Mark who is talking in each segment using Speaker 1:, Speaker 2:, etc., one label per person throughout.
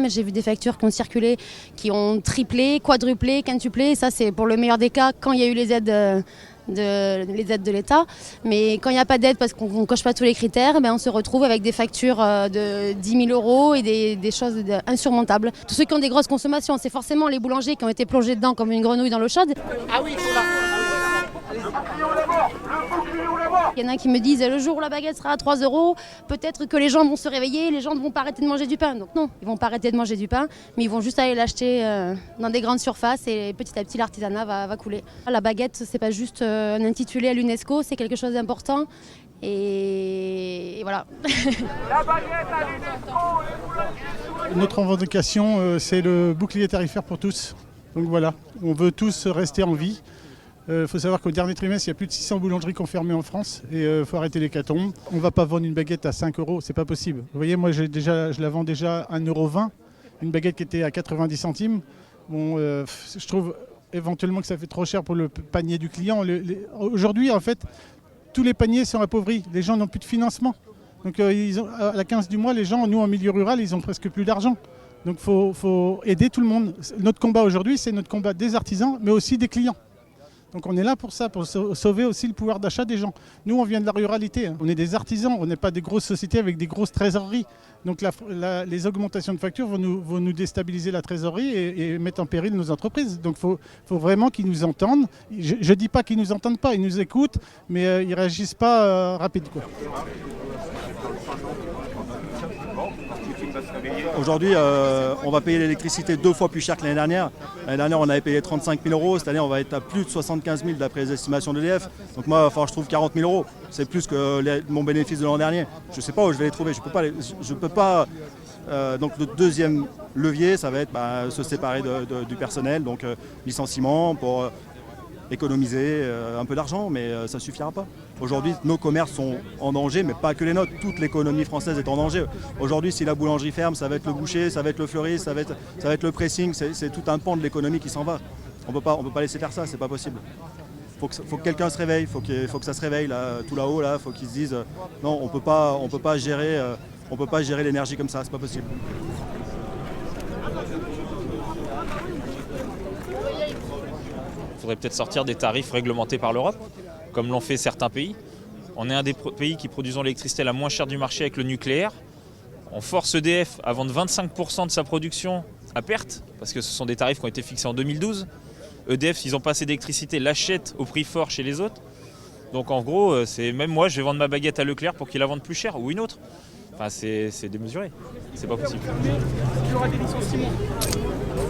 Speaker 1: mais j'ai vu des factures qui ont circulé, qui ont triplé, quadruplé, quintuplé. Ça, c'est pour le meilleur des cas quand il y a eu les aides de l'État. Mais quand il n'y a pas d'aide parce qu'on ne coche pas tous les critères, on se retrouve avec des factures de 10 000 euros et des choses insurmontables. Tous ceux qui ont des grosses consommations, c'est forcément les boulangers qui ont été plongés dedans comme une grenouille dans l'eau chaude.
Speaker 2: Ah oui, c'est là.
Speaker 1: Il y en a qui me disent le jour où la baguette sera à 3 euros, peut-être que les gens vont se réveiller, les gens ne vont pas arrêter de manger du pain. Donc non, ils ne vont pas arrêter de manger du pain, mais ils vont juste aller l'acheter dans des grandes surfaces et petit à petit l'artisanat va couler. La baguette, c'est pas juste un intitulé à l'UNESCO, c'est quelque chose d'important et voilà.
Speaker 3: La baguette à l'UNESCO.
Speaker 4: Notre revendication, c'est le bouclier tarifaire pour tous. Donc voilà, on veut tous rester en vie. Il faut savoir qu'au dernier trimestre, il y a plus de 600 boulangeries qui ont fermé en France et il faut arrêter l'hécatombe. On ne va pas vendre une baguette à 5 euros, c'est pas possible. Vous voyez, moi je la vends déjà à 1,20 €, une baguette qui était à 90 centimes. Bon, je trouve éventuellement que ça fait trop cher pour le panier du client. Aujourd'hui, en fait, tous les paniers sont appauvris. Les gens n'ont plus de financement. Donc à la 15 du mois, les gens, nous en milieu rural, ils ont presque plus d'argent. Donc il faut aider tout le monde. Notre combat aujourd'hui, c'est notre combat des artisans, mais aussi des clients. Donc on est là pour ça, pour sauver aussi le pouvoir d'achat des gens. Nous, on vient de la ruralité, on est des artisans, on n'est pas des grosses sociétés avec des grosses trésoreries. Donc les augmentations de factures vont nous déstabiliser la trésorerie et mettre en péril nos entreprises. Donc il faut vraiment qu'ils nous entendent. Je ne dis pas qu'ils ne nous entendent pas, ils nous écoutent, mais ils ne réagissent pas rapide, quoi.
Speaker 5: Aujourd'hui, on va payer l'électricité 2 fois plus cher que l'année dernière. L'année dernière, on avait payé 35 000 €. Cette année, on va être à plus de 75 000 d'après les estimations de l'EDF. Donc moi, je trouve 40 000 €. C'est plus que mon bénéfice de l'an dernier. Je ne sais pas où je vais les trouver. Je peux pas. Donc le deuxième levier, ça va être se séparer du personnel, donc licenciement pour économiser un peu d'argent, mais ça ne suffira pas. Aujourd'hui, nos commerces sont en danger, mais pas que les nôtres. Toute l'économie française est en danger. Aujourd'hui, si la boulangerie ferme, ça va être le boucher, ça va être le fleuriste, ça va être le pressing. C'est tout un pan de l'économie qui s'en va. On peut pas laisser faire ça, c'est pas possible. Faut que quelqu'un se réveille, faut que ça se réveille là, tout là-haut, là, faut qu'ils se disent non, on peut pas gérer l'énergie comme ça, c'est pas possible.
Speaker 6: Il faudrait peut-être sortir des tarifs réglementés par l'Europe, comme l'ont fait certains pays. On est un des pays qui produisent l'électricité la moins chère du marché avec le nucléaire. On force EDF à vendre 25% de sa production à perte, parce que ce sont des tarifs qui ont été fixés en 2012. EDF, s'ils n'ont pas assez d'électricité, l'achètent au prix fort chez les autres. Donc en gros, même moi, je vais vendre ma baguette à Leclerc pour qu'ils la vendent plus cher, ou une autre. Enfin, c'est démesuré, c'est pas possible.
Speaker 2: Il y aura des licenciements.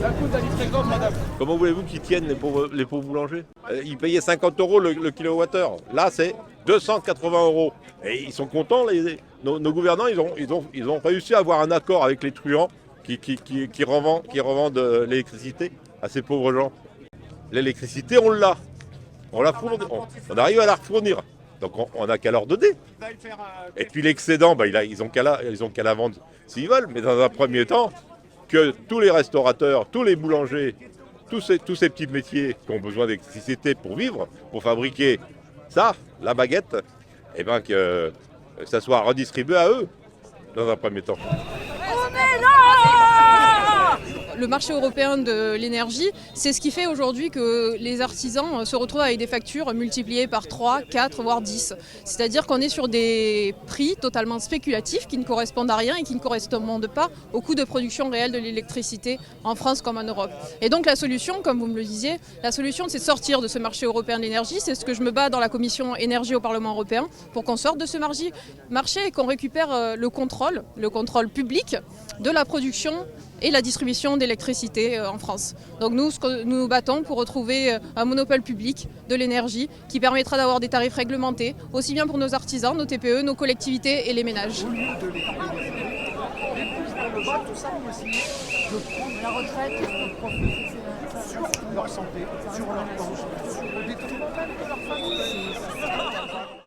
Speaker 2: La coûte à litre gomme, madame.
Speaker 7: Comment voulez-vous qu'ils tiennent les pauvres boulangers? Ils payaient 50 € le kilowattheure. Là, c'est 280 €. Et ils sont contents, nos gouvernants, ils ont réussi à avoir un accord avec les truands qui revendent l'électricité à ces pauvres gens. L'électricité, on l'a. On arrive à la refournir. Donc on n'a qu'à leur donner. Et puis l'excédent, ils ont qu'à la vendre s'ils veulent. Mais dans un premier temps, que tous les restaurateurs, tous les boulangers, tous ces petits métiers qui ont besoin d'électricité pour vivre, pour fabriquer ça, la baguette, que ça soit redistribué à eux dans un premier temps.
Speaker 8: Le marché européen de l'énergie, c'est ce qui fait aujourd'hui que les artisans se retrouvent avec des factures multipliées par 3, 4, voire 10. C'est-à-dire qu'on est sur des prix totalement spéculatifs qui ne correspondent à rien et qui ne correspondent pas au coût de production réel de l'électricité en France comme en Europe. Et donc la solution, comme vous me le disiez, la solution c'est de sortir de ce marché européen de l'énergie. C'est ce que je me bats dans la commission énergie au Parlement européen pour qu'on sorte de ce marché et qu'on récupère le contrôle public de la production et la distribution d'électricité en France. Donc nous nous battons pour retrouver un monopole public de l'énergie qui permettra d'avoir des tarifs réglementés, aussi bien pour nos artisans, nos TPE, nos collectivités et les ménages.
Speaker 3: De prendre la retraite pour profiter sur leur santé, sur leur pension, au détriment même de leur famille.